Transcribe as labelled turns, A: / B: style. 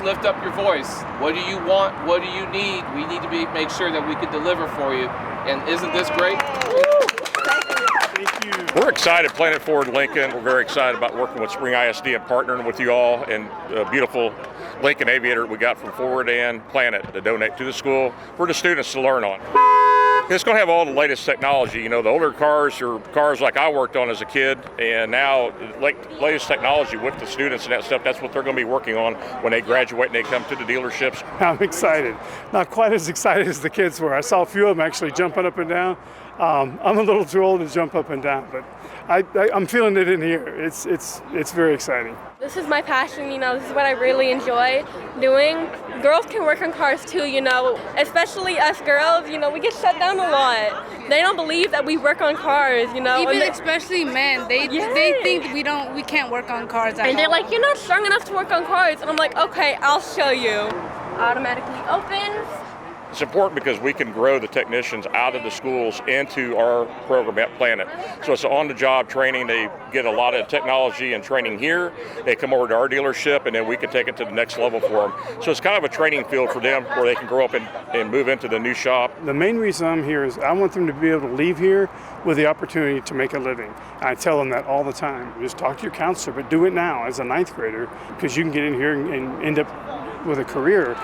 A: just lift up your voice. What do you want? What do you need? We need to make sure that we can deliver for you. And isn't this great?
B: Thank you.
C: We're excited, Planet Forward Lincoln. We're very excited about working with Spring ISD and partnering with you all, and a beautiful Lincoln Aviator we got from Forward and Planet to donate to the school for the students to learn on. It's going to have all the latest technology. You know, the older cars are cars like I worked on as a kid, and now the latest technology with the students and that stuff, that's what they're going to be working on when they graduate and they come to the dealerships.
B: I'm excited. Not quite as excited as the kids were. I saw a few of them actually jumping up and down. I'm a little too old to jump up and down, but I'm feeling it in here. It's very exciting.
D: This is my passion, you know, this is what I really enjoy doing. Girls can work on cars too, you know, especially us girls, you know, we get shut down a lot. They don't believe that we work on cars, you know.
E: Even especially men, they think we can't work on cars at all.
D: And they're like, you're not strong enough to work on cars. And I'm like, okay, I'll show you. Automatically opens.
C: It's important because we can grow the technicians out of the schools into our program at Planet. So it's on-the-job training. They get a lot of technology and training here. They come over to our dealership, and then we can take it to the next level for them. So it's kind of a training field for them where they can grow up and move into the new shop.
B: The main reason I'm here is I want them to be able to leave here with the opportunity to make a living. I tell them that all the time. Just talk to your counselor, but do it now as a ninth grader, because you can get in here and end up with a career.